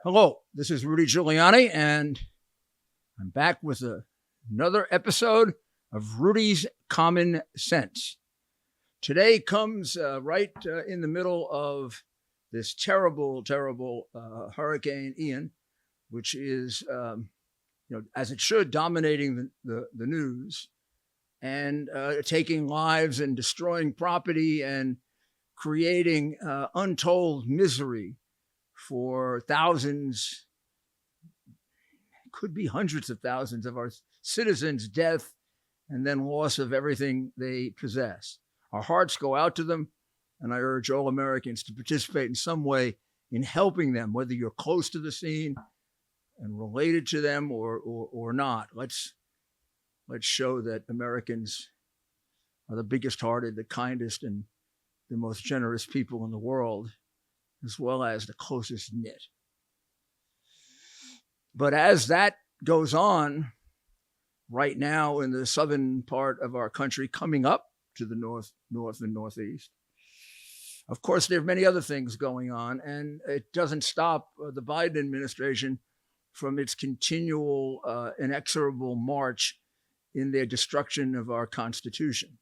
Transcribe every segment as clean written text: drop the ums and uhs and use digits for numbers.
Hello, this is Rudy Giuliani, and I'm back with another episode of Rudy's Common Sense. Today comes right in the middle of this terrible Hurricane Ian, which is, as it should, dominating the news and taking lives and destroying property and creating untold misery for thousands, could be hundreds of thousands of our citizens, death, and then loss of everything they possess. Our hearts go out to them, and I urge all Americans to participate in some way in helping them, whether you're close to the scene and related to them or not. Let's show that Americans are the biggest hearted, the kindest, and the most generous people in the world, as well as the closest knit. But as that goes on right now in the southern part of our country, coming up to the north and northeast, of course, there are many other things going on, and it doesn't stop the Biden administration from its continual inexorable march in their destruction of our Constitution.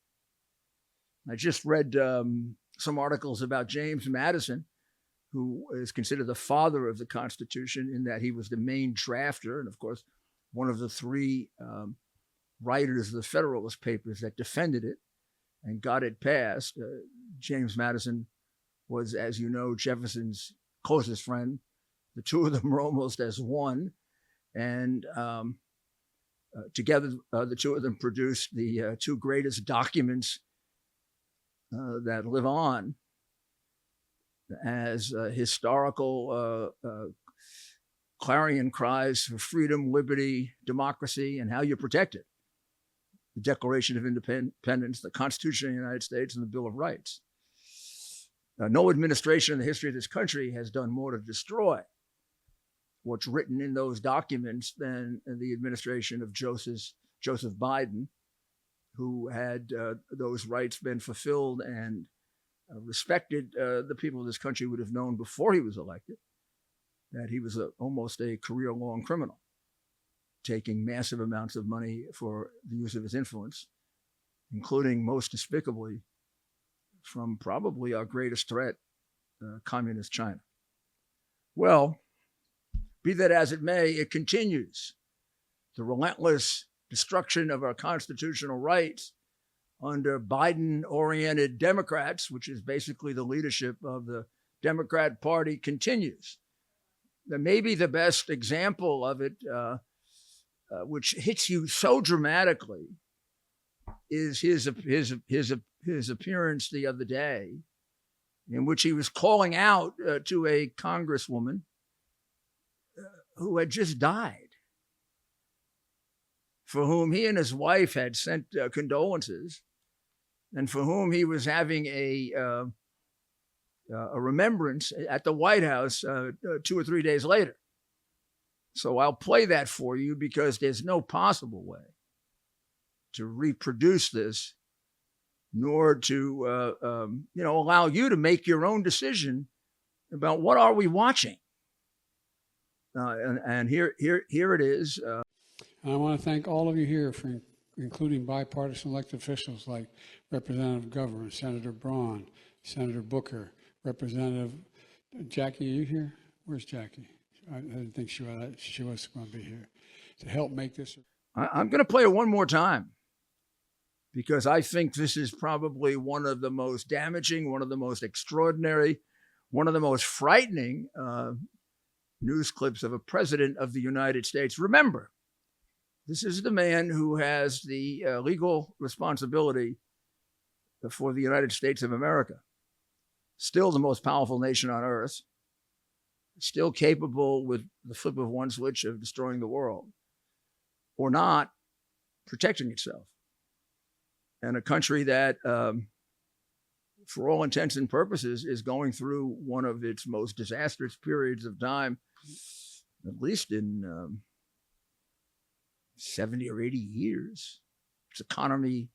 I just read some articles about James Madison, who is considered the father of the Constitution in that he was the main drafter and, of course, one of the three writers of the Federalist Papers that defended it and got it passed. James Madison was, as you know, Jefferson's closest friend. The two of them were almost as one. And together, the two of them produced the two greatest documents that live on as historical clarion cries for freedom, liberty, democracy, and how you protect it. The Declaration of Independence, the Constitution of the United States, and the Bill of Rights. No administration in the history of this country has done more to destroy what's written in those documents than the administration of Joseph Biden, who had those rights been fulfilled and respected, the people of this country would have known before he was elected that he was almost a career-long criminal, taking massive amounts of money for the use of his influence, including most despicably from probably our greatest threat, communist China. Well, be that as it may, it continues. The relentless destruction of our constitutional rights under Biden-oriented Democrats, which is basically the leadership of the Democrat Party, continues. Maybe the best example of it, which hits you so dramatically, is his appearance the other day, in which he was calling out to a congresswoman who had just died, for whom he and his wife had sent condolences, and for whom he was having a remembrance at the White House 2 or 3 days later. So I'll play that for you because there's no possible way to reproduce this, nor to allow you to make your own decision about what are we watching. And here it is. I want to thank all of you here for including bipartisan elected officials like Representative Governor, Senator Braun, Senator Booker, Representative Jackie. Are you here? Where's Jackie? I didn't think she was going to be here to help make this. I'm going to play it one more time because I think this is probably one of the most damaging, one of the most extraordinary, one of the most frightening news clips of a president of the United States. Remember, this is the man who has the legal responsibility for the United States of America. Still the most powerful nation on earth, still capable with the flip of one switch of destroying the world, or not protecting itself. And a country that, for all intents and purposes, is going through one of its most disastrous periods of time, at least in 70 or 80 years. Its economy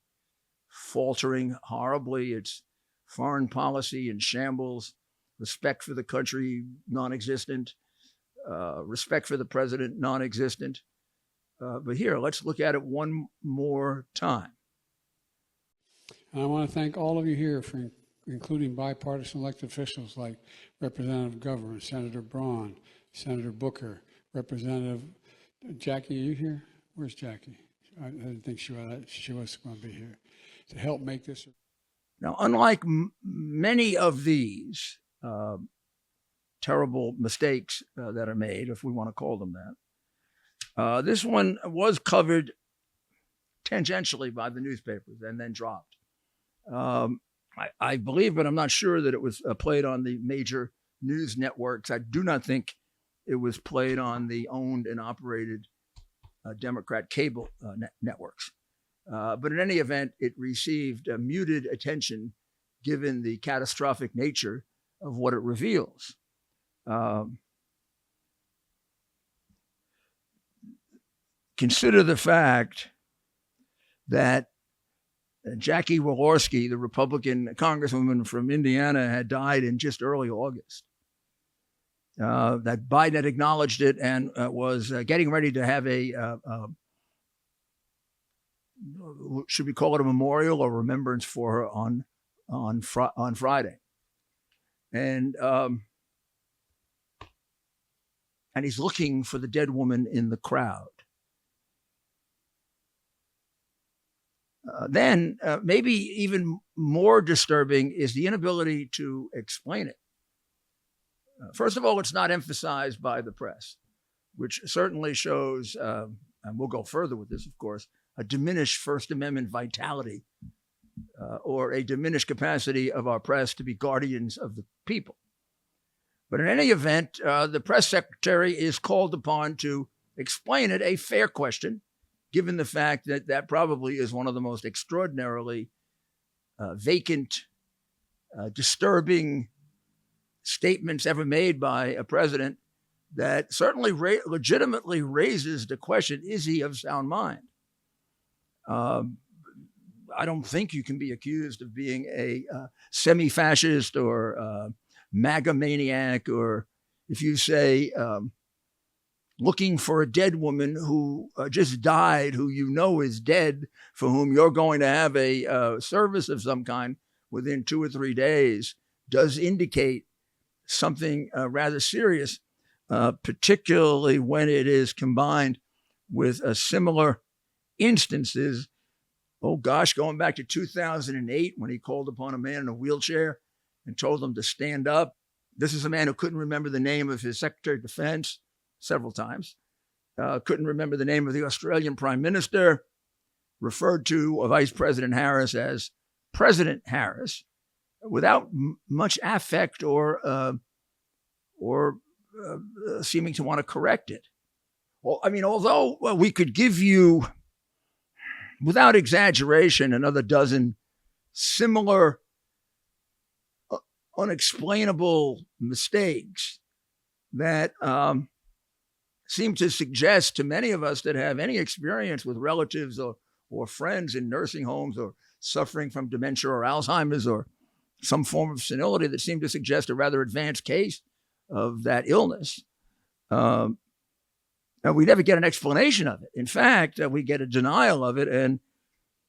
faltering horribly, its foreign policy in shambles, respect for the country non-existent, respect for the president, non-existent. But here, let's look at it one more time. And I want to thank all of you here for including bipartisan elected officials like Representative Governor, Senator Braun, Senator Booker, Representative Jackie. Are you here? Where's Jackie? I didn't think she was going to be here to help make this. Now, unlike many of these terrible mistakes that are made, if we want to call them that, this one was covered tangentially by the newspapers and then dropped. I believe, but I'm not sure that it was played on the major news networks. I do not think it was played on the owned and operated Democrat cable networks. But in any event, it received muted attention given the catastrophic nature of what it reveals. Consider the fact that Jackie Walorski, the Republican congresswoman from Indiana, had died in just early August. That Biden had acknowledged it and was getting ready to have should we call it a memorial or remembrance for her on Friday. And he's looking for the dead woman in the crowd. Then maybe even more disturbing is the inability to explain it. First of all, it's not emphasized by the press, which certainly shows, and we'll go further with this, of course, a diminished First Amendment vitality or a diminished capacity of our press to be guardians of the people. But in any event, the press secretary is called upon to explain it, a fair question, given the fact that that probably is one of the most extraordinarily vacant, disturbing statements ever made by a president that certainly legitimately raises the question, is he of sound mind? I don't think you can be accused of being a semi-fascist or MAGA maniac, or if you say looking for a dead woman who just died, who you know is dead, for whom you're going to have a service of some kind within 2 or 3 days, does indicate something rather serious, particularly when it is combined with similar instances. Oh gosh, going back to 2008 when he called upon a man in a wheelchair and told him to stand up. This is a man who couldn't remember the name of his Secretary of Defense several times, couldn't remember the name of the Australian Prime Minister, referred to Vice President Harris as President Harris, without much affect or seeming to want to correct it. Well, I mean, although we could give you, without exaggeration, another dozen similar unexplainable mistakes that seem to suggest to many of us that have any experience with relatives or friends in nursing homes or suffering from dementia or Alzheimer's or some form of senility, that seem to suggest a rather advanced case of that illness. And we never get an explanation of it. In fact, we get a denial of it. And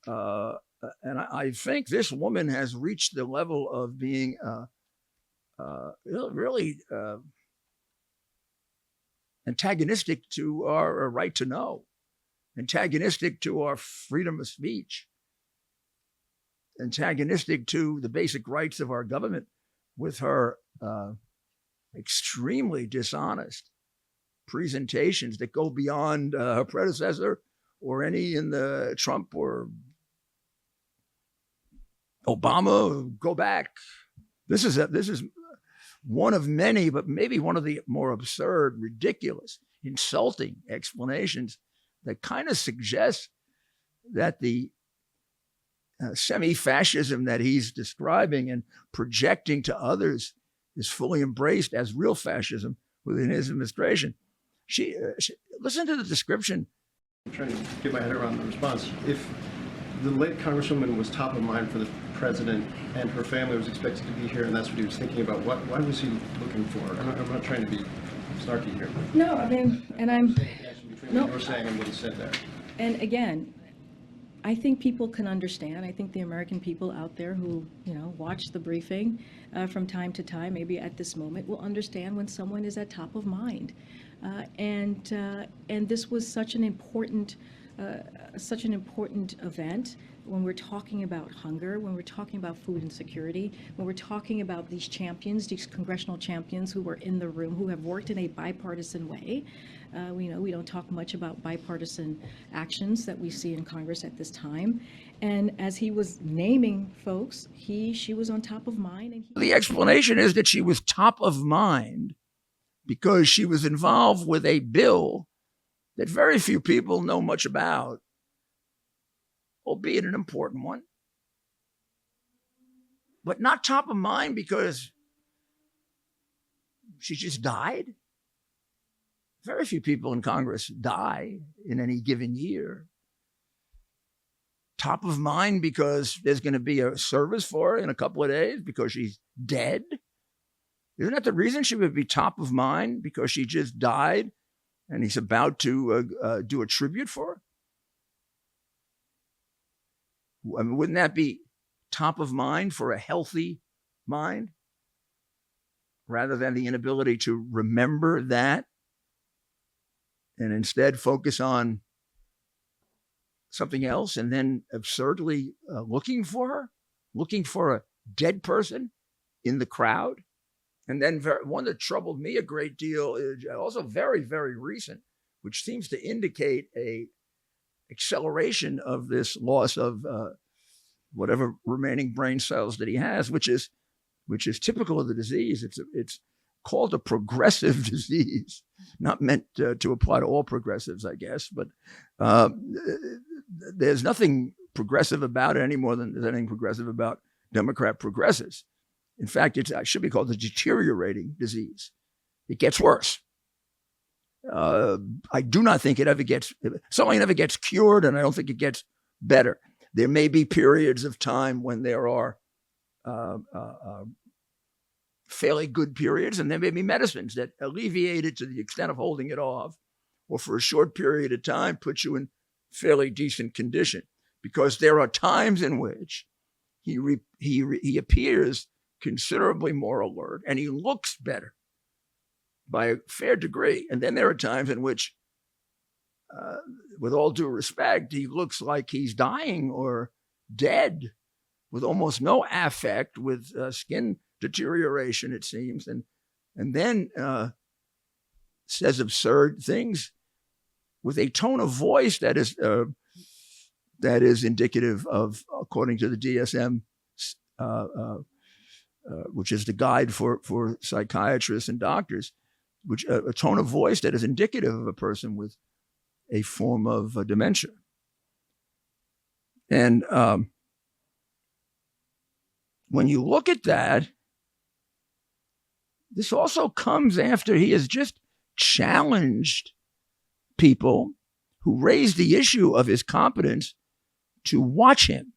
I think this woman has reached the level of being really antagonistic to our right to know, antagonistic to our freedom of speech, antagonistic to the basic rights of our government with her extremely dishonest presentations that go beyond her predecessor or any in the Trump or Obama. Go back. This is one of many, but maybe one of the more absurd, ridiculous, insulting explanations that kind of suggests that the semi-fascism that he's describing and projecting to others is fully embraced as real fascism within his administration. She listen to the description. I'm trying to get my head around the response. If the late Congresswoman was top of mind for the president and her family was expected to be here and that's what he was thinking about, what was he looking for? I'm not trying to be snarky here. No, I mean, and I'm, Between No. what you're saying and what he said there. and again, I think people can understand. I think the American people out there who, watch the briefing from time to time, maybe at this moment, will understand when someone is at top of mind. And this was such an important event when we're talking about hunger, when we're talking about food insecurity, when we're talking about these champions, these congressional champions who were in the room, who have worked in a bipartisan way. We don't talk much about bipartisan actions that we see in Congress at this time. And as he was naming folks, she was on top of mind. And The explanation is that she was top of mind because she was involved with a bill that very few people know much about, albeit an important one, but not top of mind because she just died. Very few people in Congress die in any given year. Top of mind because there's going to be a service for her in a couple of days because she's dead. Isn't that the reason she would be top of mind? Because she just died and he's about to do a tribute for her? I mean, wouldn't that be top of mind for a healthy mind rather than the inability to remember that and instead focus on something else and then absurdly looking for a dead person in the crowd? And then one that troubled me a great deal is also very, very recent, which seems to indicate a acceleration of this loss of whatever remaining brain cells that he has, which is typical of the disease. It's called a progressive disease, not meant to apply to all progressives, I guess. But there's nothing progressive about it any more than there's anything progressive about Democrat progressives. In fact, it should be called a deteriorating disease. It gets worse. I do not think it certainly never gets cured, and I don't think it gets better. There may be periods of time when there are fairly good periods, and there may be medicines that alleviate it to the extent of holding it off, or for a short period of time put you in fairly decent condition. Because there are times in which he appears considerably more alert and he looks better by a fair degree. And then there are times in which, with all due respect, he looks like he's dying or dead with almost no affect, with skin deterioration, it seems, and then says absurd things with a tone of voice that is indicative of, according to the DSM, which is the guide for psychiatrists and doctors, which a tone of voice that is indicative of a person with a form of dementia. And when you look at that, this also comes after he has just challenged people who raised the issue of his competence to watch him.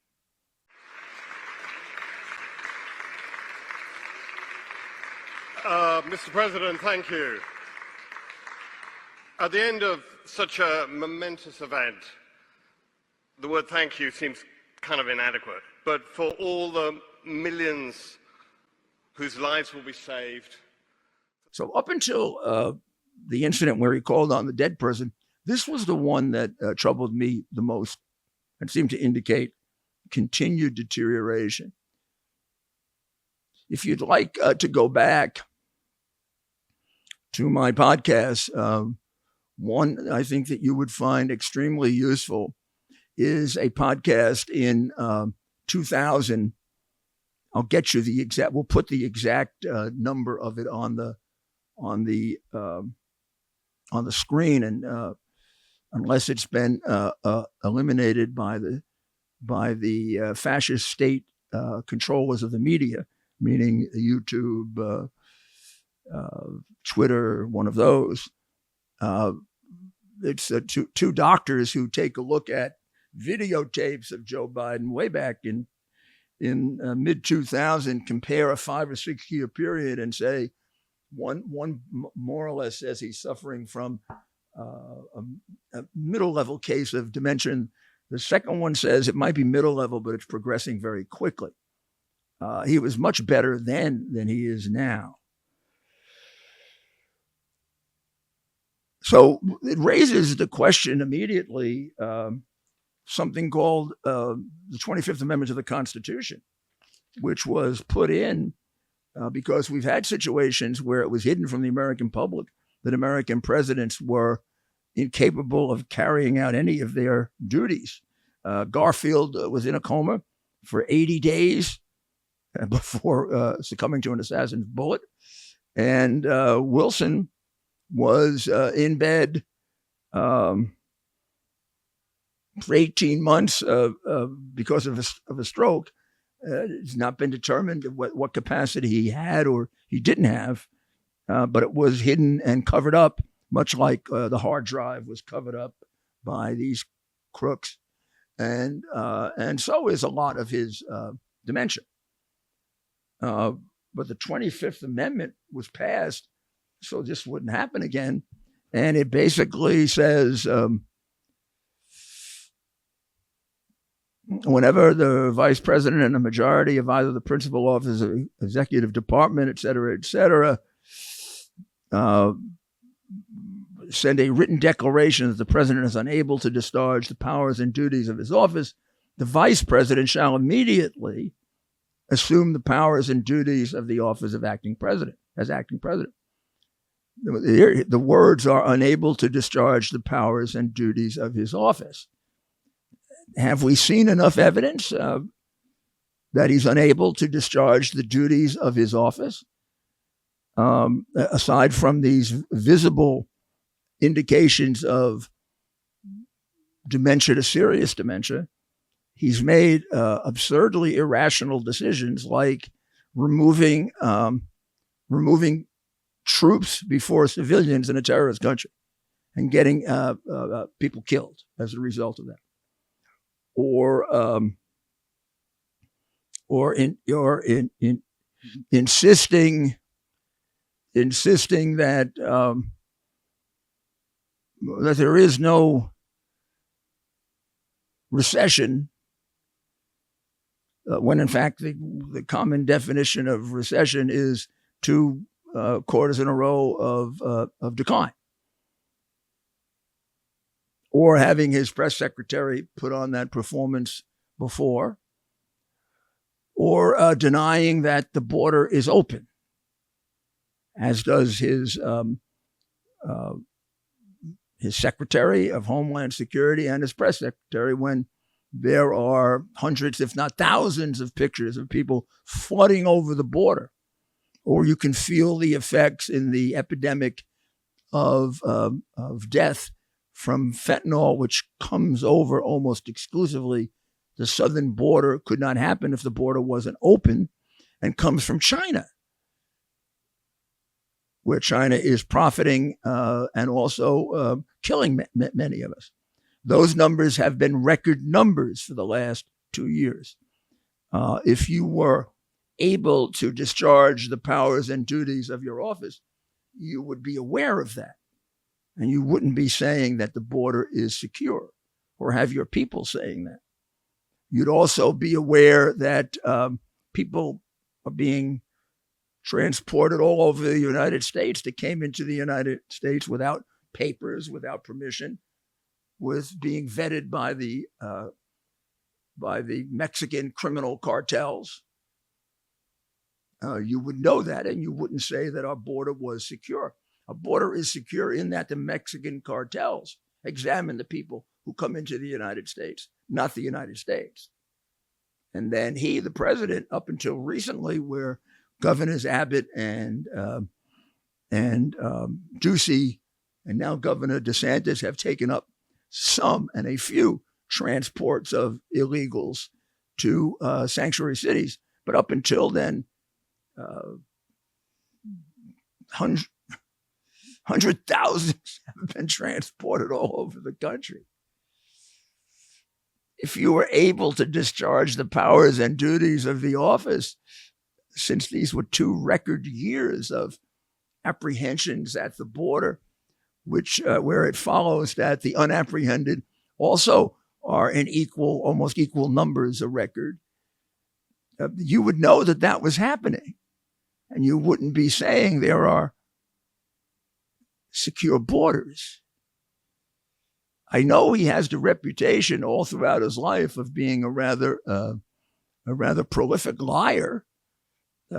Mr. President, thank you. At the end of such a momentous event, the word thank you seems kind of inadequate. But for all the millions whose lives will be saved. So up until the incident where he called on the dead person, this was the one that troubled me the most and seemed to indicate continued deterioration. If you'd like to go back to my podcast, one I think that you would find extremely useful is a podcast in 2000. I'll get you the exact. We'll put the exact number of it on the screen, and unless it's been eliminated by the fascist state controllers of the media, meaning YouTube, Twitter, one of those. It's two doctors who take a look at videotapes of Joe Biden way back in mid 2000, compare a 5 or 6 year period and say, One more or less says he's suffering from a middle level case of dementia. The second one says it might be middle level, but it's progressing very quickly. He was much better then than he is now. So it raises the question immediately, something called the 25th Amendment to the Constitution, which was put in because we've had situations where it was hidden from the American public that American presidents were incapable of carrying out any of their duties. Garfield was in a coma for 80 days before succumbing to an assassin's bullet. And Wilson was in bed for 18 months because of a stroke. It's not been determined what capacity he had or he didn't have, but it was hidden and covered up, much like the hard drive was covered up by these crooks. And so is a lot of his dementia. But the 25th Amendment was passed so this wouldn't happen again. And it basically says whenever the vice president and a majority of either the principal office or executive department, et cetera, send a written declaration that the president is unable to discharge the powers and duties of his office, the vice president shall immediately assume the powers and duties of the office of acting president, as acting president. The words are unable to discharge the powers and duties of his office. Have we seen enough evidence that he's unable to discharge the duties of his office? Aside from these visible indications of dementia to serious dementia, he's made absurdly irrational decisions like removing troops before civilians in a terrorist country and getting people killed as a result of that. Or insisting that that there is no recession, when in fact the common definition of recession is 2 quarters in a row of decline. Or having his press secretary put on that performance before, or denying that the border is open, as does his Secretary of Homeland Security and his press secretary, when there are hundreds, if not thousands, of pictures of people flooding over the border. Or you can feel the effects in the epidemic of death from fentanyl, which comes over almost exclusively the southern border. Could not happen if the border wasn't open, and comes from China, where China is profiting and also killing many of us. Those numbers have been record numbers for the last 2 years. If you were able to discharge the powers and duties of your office, you would be aware of that. And you wouldn't be saying that the border is secure or have your people saying that. You'd also be aware that people are being transported all over the United States that came into the United States without papers, without permission, with being vetted by the Mexican criminal cartels. You would know that, and you wouldn't say that our border was secure. Our border is secure in that the Mexican cartels examine the people who come into the United States, not the United States. And then he, the president, up until recently, where Governors Abbott and Ducey and now Governor DeSantis have taken up some and a few transports of illegals to sanctuary cities. But up until then, 100,000 have been transported all over the country. If you were able to discharge the powers and duties of the office, since these were 2 record years of apprehensions at the border, which where it follows that the unapprehended also are in almost equal numbers a record, you would know that that was happening. And you wouldn't be saying there are secure borders. I know he has the reputation all throughout his life of being a rather prolific liar,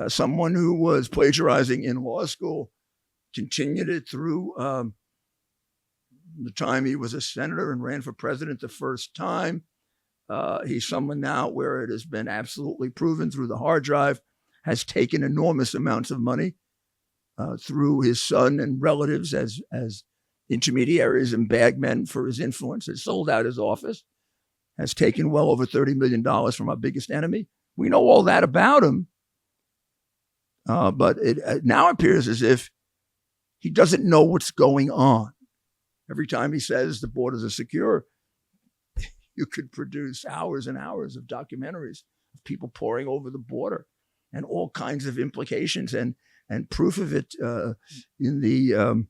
someone who was plagiarizing in law school, continued it through the time he was a senator and ran for president the first time. He's someone now where it has been absolutely proven through the hard drive, has taken enormous amounts of money through his son and relatives as intermediaries and bagmen for his influence, has sold out his office, has taken well over $30 million from our biggest enemy. We know all that about him, but it now appears as if he doesn't know what's going on. Every time he says the borders are secure, you could produce hours and hours of documentaries of people pouring over the border and all kinds of implications and proof of it in the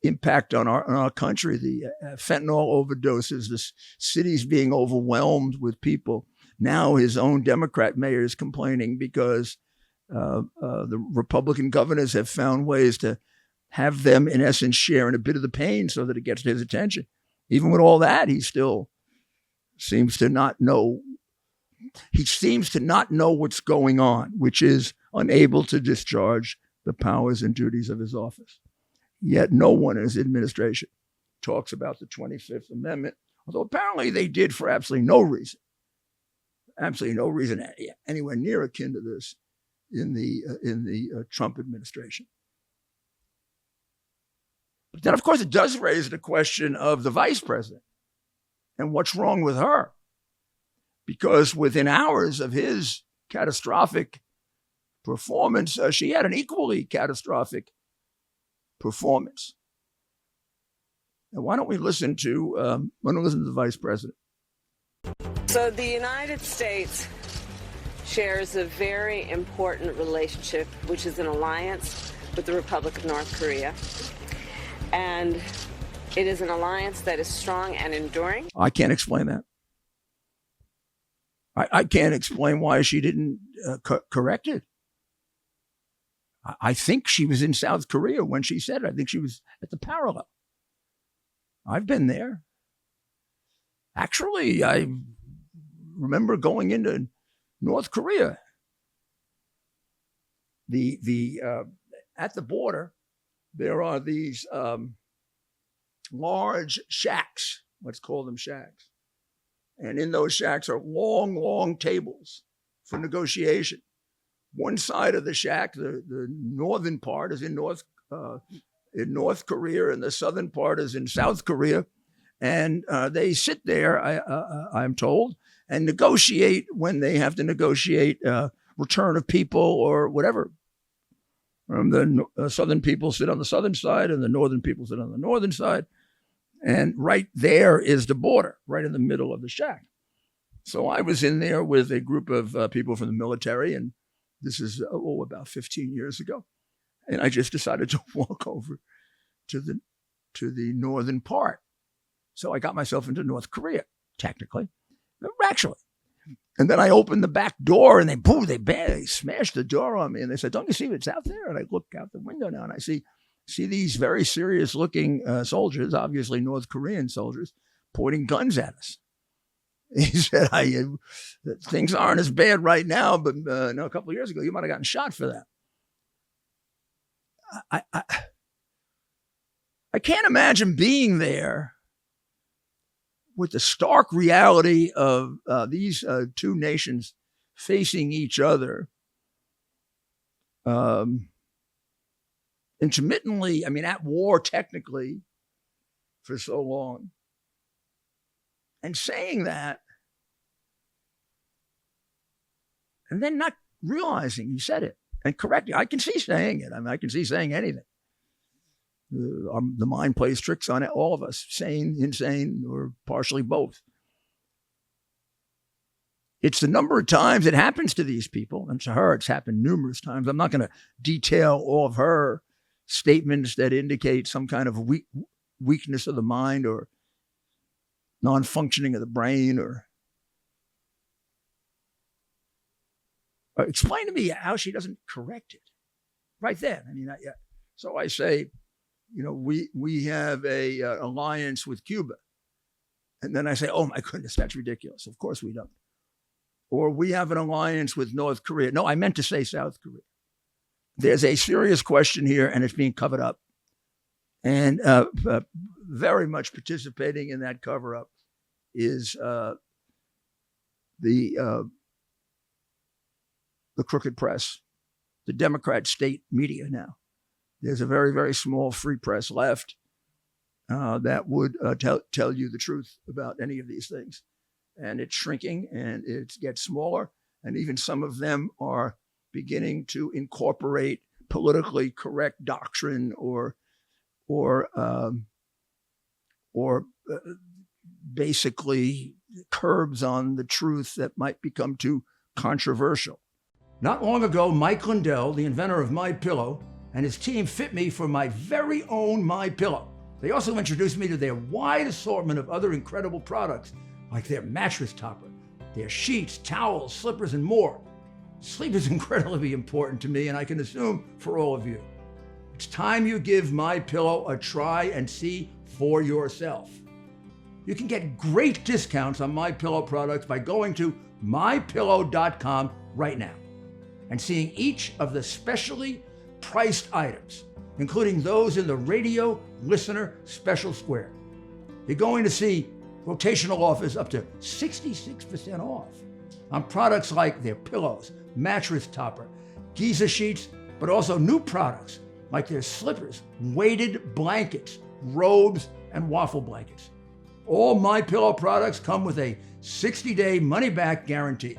impact on our country, the fentanyl overdoses, the cities being overwhelmed with people. Now his own Democrat mayor is complaining because the Republican governors have found ways to have them, in essence, share in a bit of the pain so that it gets his attention. Even with all that, he still seems to not know. He seems to not know what's going on, which is unable to discharge the powers and duties of his office. Yet no one in his administration talks about the 25th Amendment, although apparently they did for absolutely no reason anywhere near akin to this in the Trump administration. But then, of course, it does raise the question of the vice president and what's wrong with her. Because within hours of his catastrophic performance, she had an equally catastrophic performance. And why don't we listen to the vice president? So the United States shares a very important relationship, which is an alliance with the Republic of North Korea. And it is an alliance that is strong and enduring. I can't explain that. I can't explain why she didn't correct it. I think she was in South Korea when she said it. I think she was at the parallel. I've been there. Actually, I remember going into North Korea. At the border, there are these large shacks. Let's call them shacks. And in those shacks are long, long tables for negotiation. One side of the shack, the northern part, is in North Korea, and the southern part is in South Korea. And they sit there, I'm told, and negotiate when they have to negotiate return of people or whatever. The southern people sit on the southern side, and the northern people sit on the northern side. And right there is the border, right in the middle of the shack. So I was in there with a group of people from the military, and this is about 15 years ago. And I just decided to walk over to the northern part. So I got myself into North Korea, technically, actually. And then I opened the back door, and they smashed the door on me, and they said, "Don't you see what's out there?" And I look out the window now, and I see these very serious-looking soldiers, obviously North Korean soldiers, pointing guns at us. He said, "Things aren't as bad right now, but a couple of years ago, you might have gotten shot for that." I can't imagine being there with the stark reality of these two nations facing each other intermittently, at war technically for so long, and saying that, and then not realizing you said it and correcting. I can see saying it. I can see saying anything. The mind plays tricks on it, all of us, sane, insane, or partially both. It's the number of times it happens to these people, and to her, it's happened numerous times. I'm not going to detail all of her statements that indicate some kind of weakness of the mind or non-functioning of the brain, or explain to me how she doesn't correct it right then. I mean, so I say, we have a alliance with Cuba, and then I say, oh my goodness, that's ridiculous. Of course we don't. Or we have an alliance with North Korea. No, I meant to say South Korea. There's a serious question here, and it's being covered up. And very much participating in that cover-up is the crooked press, the Democrat state media now. There's a very, very small free press left that would tell you the truth about any of these things. And it's shrinking, and it gets smaller, and even some of them are beginning to incorporate politically correct doctrine or basically curbs on the truth that might become too controversial. Not long ago, Mike Lindell, the inventor of MyPillow, and his team fit me for my very own MyPillow. They also introduced me to their wide assortment of other incredible products, like their mattress topper, their sheets, towels, slippers, and more. Sleep is incredibly important to me, and I can assume for all of you. It's time you give MyPillow a try and see for yourself. You can get great discounts on MyPillow products by going to mypillow.com right now and seeing each of the specially priced items, including those in the radio listener special square. You're going to see rotational offers up to 66% off on products like their pillows, mattress topper, Giza sheets, but also new products like their slippers, weighted blankets, robes, and waffle blankets. All MyPillow products come with a 60-day money-back guarantee.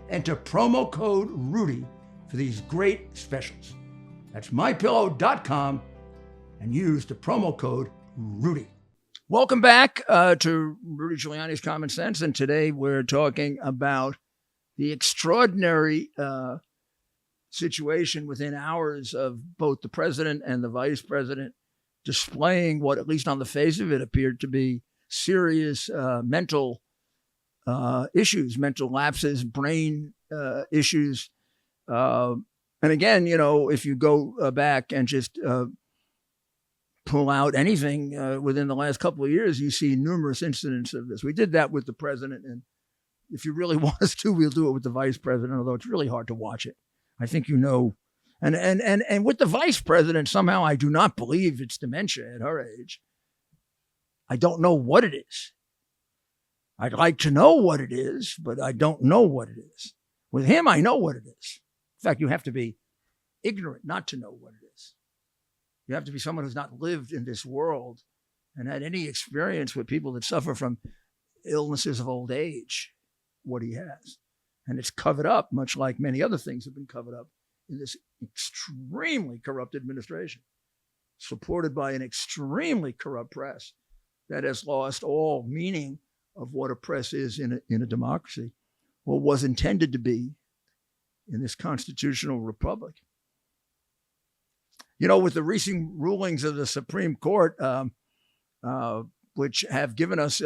Enter promo code RUDY for these great specials. That's mypillow.com and use the promo code RUDY. Welcome back to Rudy Giuliani's Common Sense, and today we're talking about the extraordinary situation within hours of both the president and the vice president displaying what, at least on the face of it, appeared to be serious mental issues, mental lapses, brain issues. And again, if you go back and just pull out anything within the last couple of years, you see numerous incidents of this. We did that with the president, and if you really want us to, we'll do it with the vice president, although it's really hard to watch it. I think and with the vice president, somehow I do not believe it's dementia at her age. I don't know what it is. I'd like to know what it is, but I don't know what it is. With him, I know what it is. In fact, you have to be ignorant not to know what it is. You have to be someone who's not lived in this world and had any experience with people that suffer from illnesses of old age, what he has. And it's covered up, much like many other things have been covered up in this extremely corrupt administration, supported by an extremely corrupt press that has lost all meaning of what a press is in a democracy, or was intended to be in this constitutional republic. With the recent rulings of the Supreme Court, which have given us,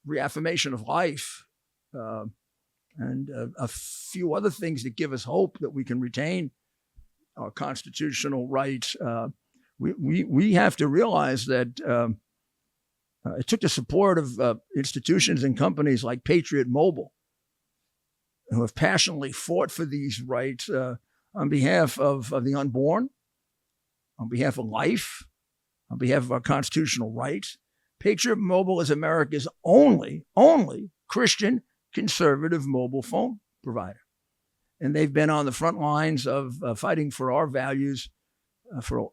reaffirmation of life, and a few other things that give us hope that we can retain our constitutional rights, we have to realize that it took the support of institutions and companies like Patriot Mobile, who have passionately fought for these rights on behalf of the unborn, on behalf of life, on behalf of our constitutional rights. Patriot Mobile is America's only Christian conservative mobile phone provider. And they've been on the front lines of fighting for our values for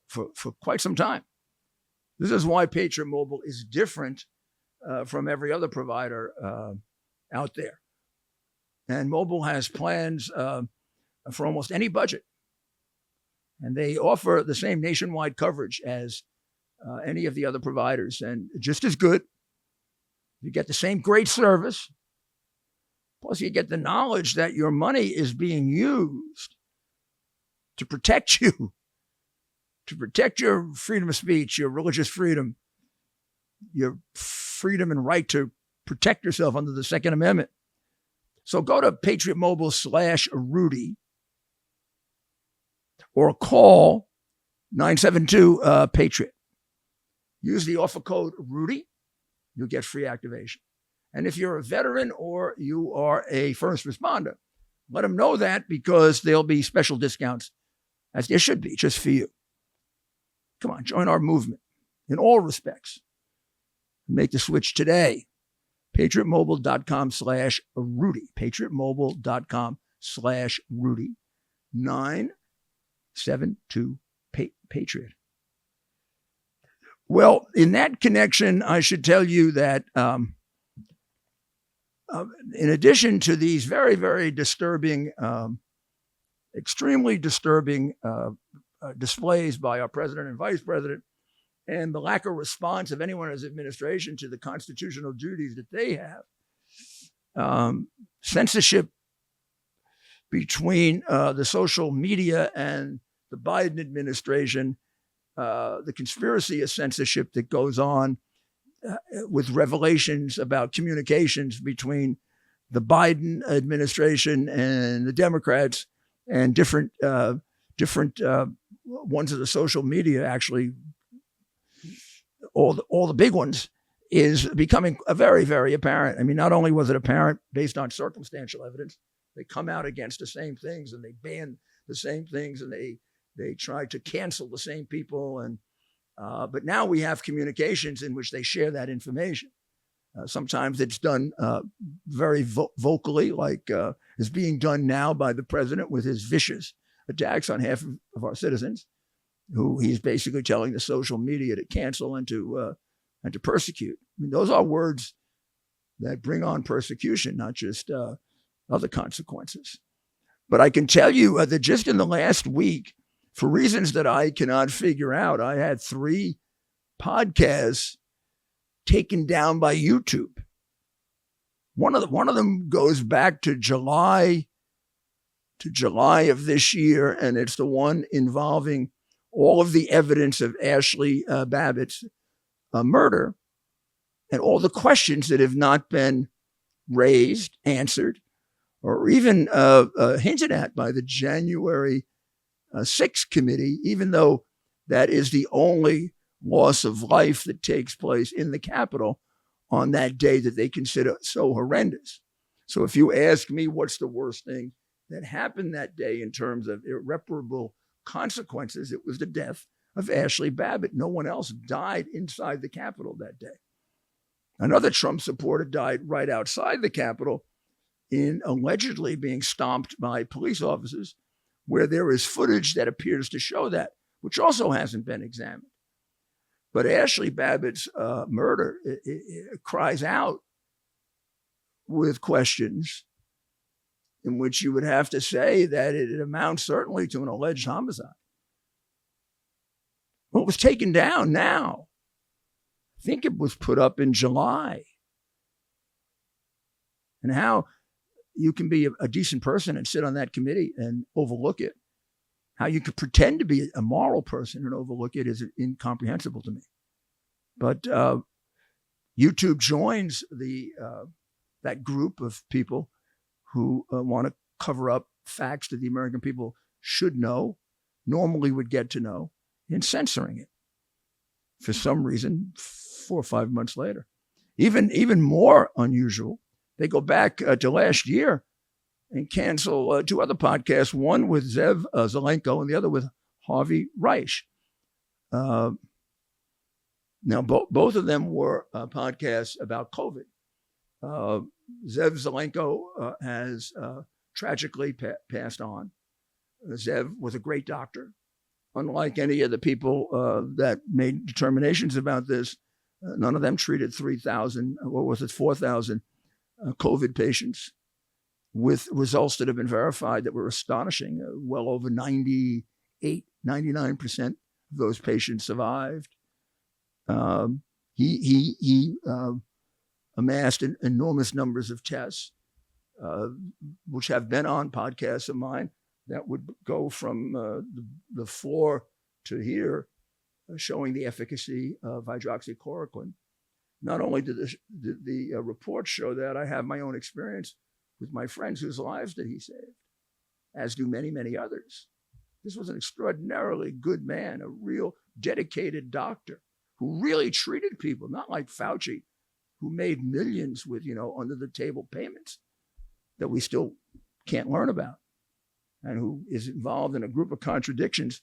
quite some time. This is why Patriot Mobile is different from every other provider out there. And Mobile has plans for almost any budget. And they offer the same nationwide coverage as any of the other providers, and just as good. You get the same great service. Plus, you get the knowledge that your money is being used to protect you, to protect your freedom of speech, your religious freedom, your freedom and right to protect yourself under the Second Amendment. So go to Patriot Mobile /Rudy or call 972-PATRIOT. Use the offer code Rudy. You'll get free activation. And if you're a veteran or you are a first responder, let them know that, because there'll be special discounts, as there should be, just for you. Come on, join our movement in all respects. Make the switch today. PatriotMobile.com/Rudy. PatriotMobile.com/Rudy. 972-PATRIOT. Well, in that connection, I should tell you that in addition to these very, very disturbing, extremely disturbing displays by our president and vice president, and the lack of response of anyone in his administration to the constitutional duties that they have, censorship between the social media and the Biden administration, the conspiracy of censorship that goes on with revelations about communications between the Biden administration and the Democrats, and different ones of the social media, actually all the big ones, is becoming very, very apparent. I mean, not only was it apparent based on circumstantial evidence, they come out against the same things and they ban the same things, and they try to cancel the same people. And but now we have communications in which they share that information. Sometimes it's done very vocally, like is being done now by the president with his vicious attacks on half of our citizens, who he's basically telling the social media to cancel and to persecute. I mean, those are words that bring on persecution, not just other consequences. But I can tell you that just in the last week, for reasons that I cannot figure out, I had 3 podcasts taken down by YouTube. One of them goes back to July of this year, and it's the one involving all of the evidence of Ashley Babbitt's murder, and all the questions that have not been raised, answered, or even hinted at by the January 6th committee, even though that is the only loss of life that takes place in the Capitol on that day that they consider so horrendous. So if you ask me what's the worst thing that happened that day in terms of irreparable consequences, it was the death of Ashley Babbitt. No one else died inside the Capitol that day. Another Trump supporter died right outside the Capitol, in allegedly being stomped by police officers, where there is footage that appears to show that, which also hasn't been examined. But Ashley Babbitt's murder it cries out with questions in which you would have to say that it amounts certainly to an alleged homicide. Well, it was taken down now. I think it was put up in July. And how you can be a decent person and sit on that committee and overlook it, how you could pretend to be a moral person and overlook it, is incomprehensible to me. But YouTube joins that group of people who want to cover up facts that the American people should know, normally would get to know, in censoring it for some reason 4 or 5 months later. Even more unusual, they go back to last year and cancel 2 other podcasts, one with Zev Zelenko and the other with Harvey Reich. Now, both of them were podcasts about COVID. Zev Zelenko has tragically passed on. Zev was a great doctor. Unlike any of the people that made determinations about this, none of them treated 3,000, what was it, 4,000 COVID patients with results that have been verified that were astonishing. Well over 98, 99% of those patients survived. He amassed enormous numbers of tests. which have been on podcasts of mine that would go from the floor to here, showing the efficacy of hydroxychloroquine. Not only did the reports show that, I have my own experience with my friends whose lives that he saved, as do many, many others. This was an extraordinarily good man, a real dedicated doctor who really treated people, not like Fauci, who made millions with, under the table payments that we still can't learn about, and who is involved in a group of contradictions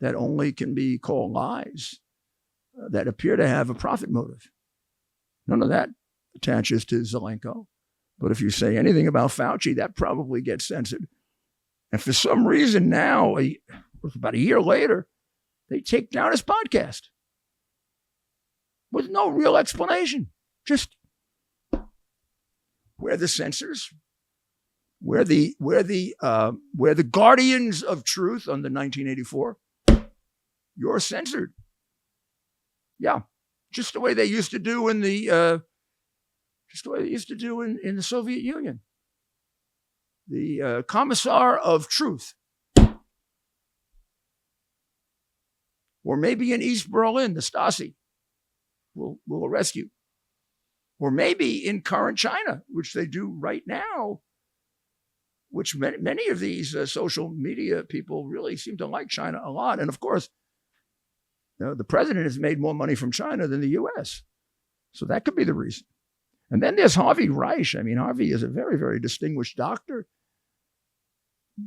that only can be called lies that appear to have a profit motive. None of that attaches to Zelenko. But if you say anything about Fauci, that probably gets censored. And for some reason now, about a year later, they take down his podcast with no real explanation. Just we're the censors. We're the guardians of truth under 1984. You're censored. Yeah, just the way they used to do in the Soviet Union. The Commissar of Truth, or maybe in East Berlin, the Stasi will arrest you, or maybe in current China, which they do right now. Which many of these social media people really seem to like China a lot. And of course, the president has made more money from China than the U.S. So that could be the reason. And then there's Harvey Reich. I mean, Harvey is a very, very distinguished doctor,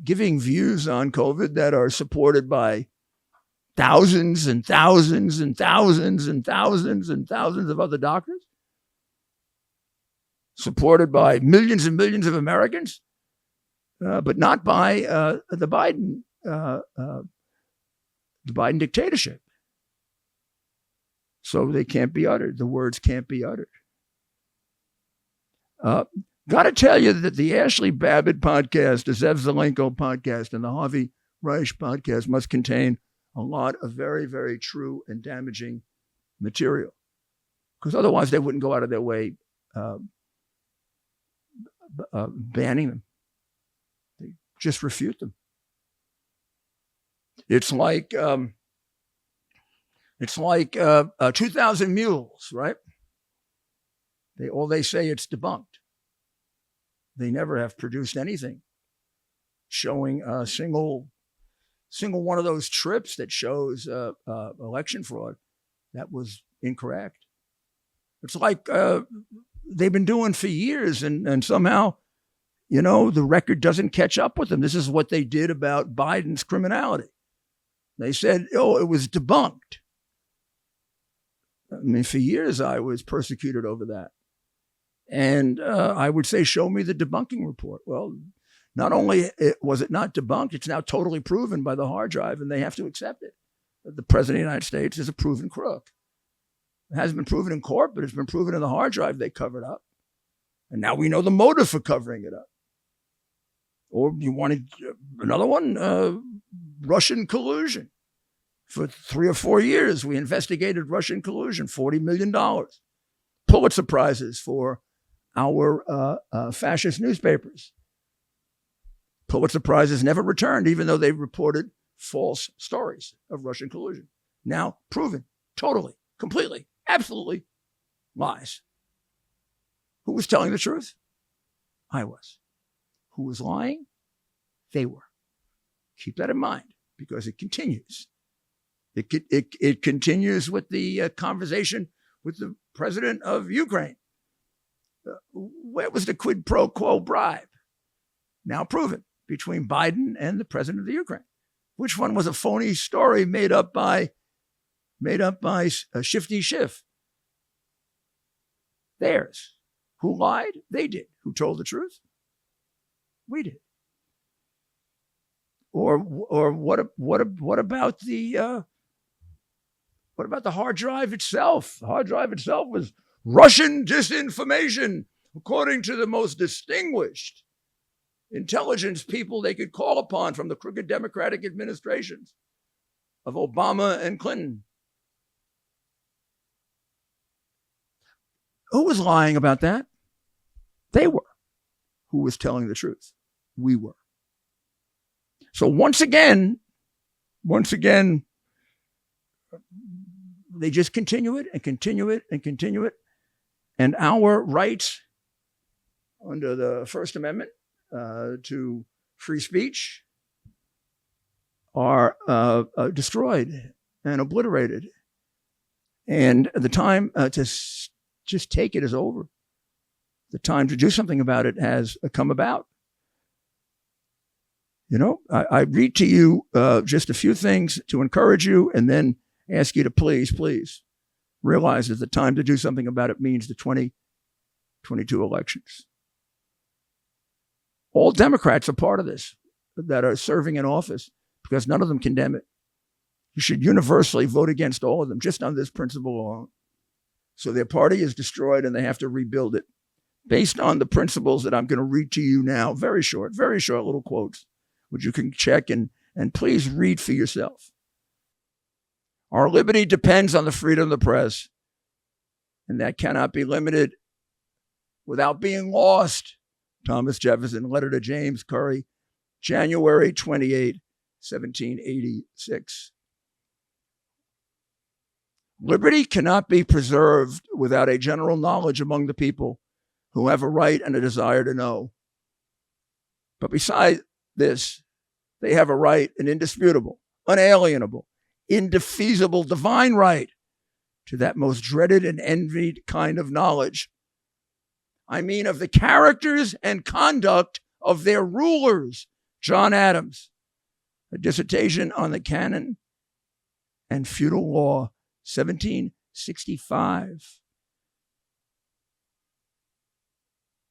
giving views on COVID that are supported by thousands and thousands and thousands and thousands and thousands of other doctors, supported by millions and millions of Americans. But not by the Biden dictatorship. So they can't be uttered. The words can't be uttered. Got to tell you that the Ashley Babbitt podcast, the Zev Zelenko podcast, and the Harvey Reich podcast must contain a lot of very, very true and damaging material, because otherwise they wouldn't go out of their way banning them. Just refute them. It's like 2,000 Mules, right? They say it's debunked. They never have produced anything showing a single one of those trips that shows election fraud that was incorrect. It's like they've been doing for years, and somehow, the record doesn't catch up with them. This is what they did about Biden's criminality. They said, it was debunked. I mean, for years I was persecuted over that. And I would say, show me the debunking report. Well, not only was it not debunked, it's now totally proven by the hard drive, and they have to accept it. The president of the United States is a proven crook. It hasn't been proven in court, but it's been proven in the hard drive they covered up. And now we know the motive for covering it up. Or you wanted another one, Russian collusion. For 3 or 4 years, we investigated Russian collusion, $40 million. Pulitzer Prizes for our fascist newspapers. Pulitzer Prizes never returned, even though they reported false stories of Russian collusion. Now proven, totally, completely, absolutely lies. Who was telling the truth? I was. Who was lying? They were. Keep that in mind, because it continues. It continues with the conversation with the president of Ukraine. Where was the quid pro quo bribe? Now proven between Biden and the president of the Ukraine. Which one was a phony story made up by Shifty Schiff? Theirs. Who lied? They did. Who told the truth? We did. Or what about the hard drive itself? The hard drive itself was Russian disinformation, according to the most distinguished intelligence people they could call upon from the crooked Democratic administrations of Obama and Clinton. Who was lying about that? They were. who was telling the truth. We were. So once again, they just continue it and continue it and continue it. And our rights under the First Amendment to free speech are destroyed and obliterated. And the time to just take it is over. The time to do something about it has come about. You know, I read to you just a few things to encourage you and then ask you to please realize that the time to do something about it means the 2022 elections. All Democrats are part of this that are serving in office because none of them condemn it. You should universally vote against all of them just on this principle alone. So their party is destroyed and they have to rebuild it based on the principles that I'm going to read to you now. Very short little quotes, which you can check and please read for yourself. Our liberty depends on the freedom of the press, and that cannot be limited without being lost. Thomas Jefferson, letter to James Curry, January 28, 1786. Liberty cannot be preserved without a general knowledge among the people who have a right and a desire to know. But beside this, they have a right, an indisputable, unalienable, indefeasible, divine right to that most dreaded and envied kind of knowledge. I mean of the characters and conduct of their rulers. John Adams, a dissertation on the canon and feudal law, 1765.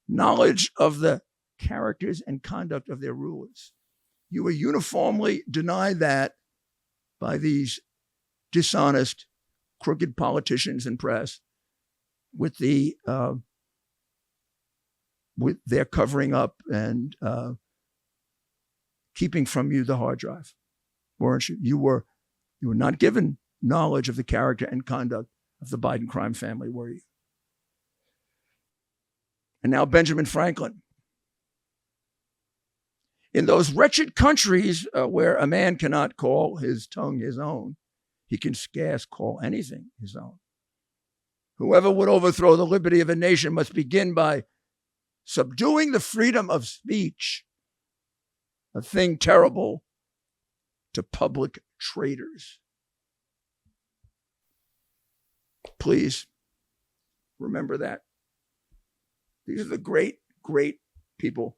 Knowledge of the characters and conduct of their rulers. You are uniformly denied that by these dishonest, crooked politicians and press with their covering up and keeping from you the hard drive, weren't you? You were not given knowledge of the character and conduct of the Biden crime family, were you? And now Benjamin Franklin. In those wretched countries where a man cannot call his tongue his own, he can scarce call anything his own. Whoever would overthrow the liberty of a nation must begin by subduing the freedom of speech, a thing terrible to public traitors. Please remember that. These are the great, great people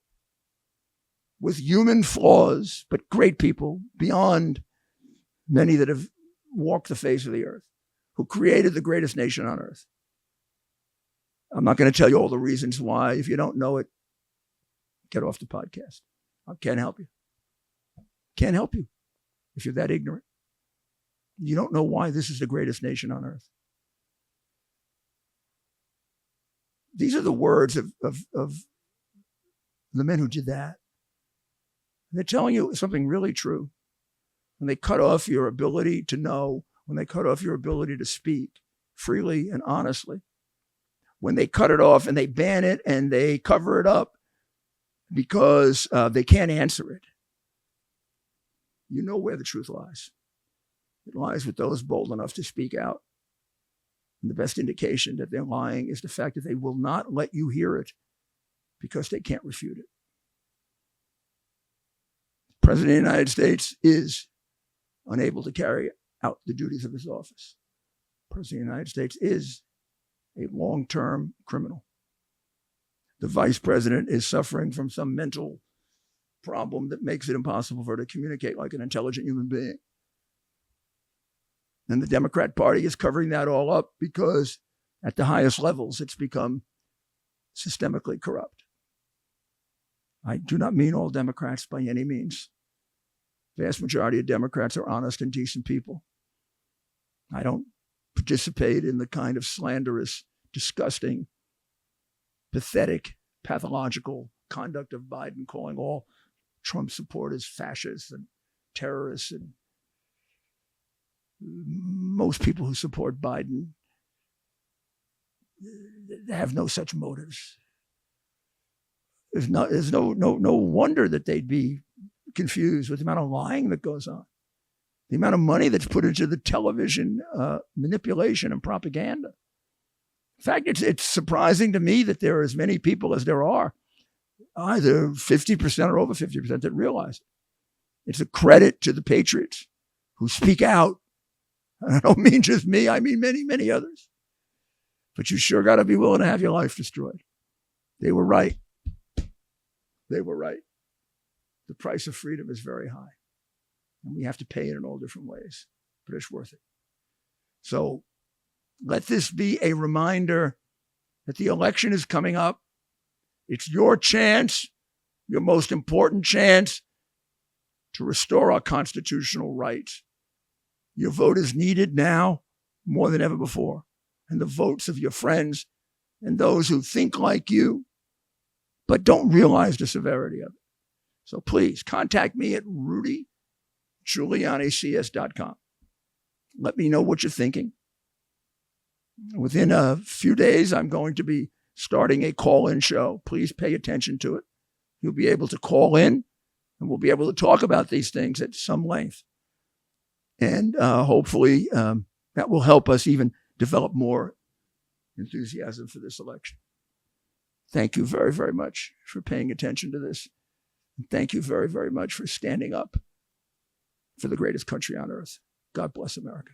with human flaws, but great people beyond many that have walked the face of the earth, who created the greatest nation on earth. I'm not going to tell you all the reasons why. If you don't know it, get off the podcast. I can't help you. Can't help you if you're that ignorant. You don't know why this is the greatest nation on earth. These are the words of the men who did that. They're telling you something really true. When they cut off your ability to know, when they cut off your ability to speak freely and honestly, when they cut it off and they ban it and they cover it up because they can't answer it, you know where the truth lies. It lies with those bold enough to speak out. And the best indication that they're lying is the fact that they will not let you hear it because they can't refute it. The President of the United States is unable to carry out the duties of his office. The President of the United States is a long-term criminal. The Vice President is suffering from some mental problem that makes it impossible for her to communicate like an intelligent human being. And the Democrat Party is covering that all up because at the highest levels, it's become systemically corrupt. I do not mean all Democrats by any means. The vast majority of Democrats are honest and decent people. I don't participate in the kind of slanderous, disgusting, pathetic, pathological conduct of Biden, calling all Trump supporters fascists and terrorists. And most people who support Biden have no such motives. There's no wonder that they'd be confused with the amount of lying that goes on, the amount of money that's put into the television manipulation and propaganda. In fact, it's surprising to me that there are as many people as there are, either 50% or over 50%, that realize it. It's a credit to the patriots who speak out. And I don't mean just me, I mean many, many others. But you sure got to be willing to have your life destroyed. They were right. They were right. The price of freedom is very high. And we have to pay it in all different ways. But it's worth it. So let this be a reminder that the election is coming up. It's your chance, your most important chance, to restore our constitutional rights. Your vote is needed now more than ever before. And the votes of your friends and those who think like you, but don't realize the severity of it. So please contact me at rudygiulianics.com. Let me know what you're thinking. Within a few days, I'm going to be starting a call-in show. Please pay attention to it. You'll be able to call in, and we'll be able to talk about these things at some length. And hopefully that will help us even develop more enthusiasm for this election. Thank you very, very much for paying attention to this. And thank you very, very much for standing up for the greatest country on earth. God bless America.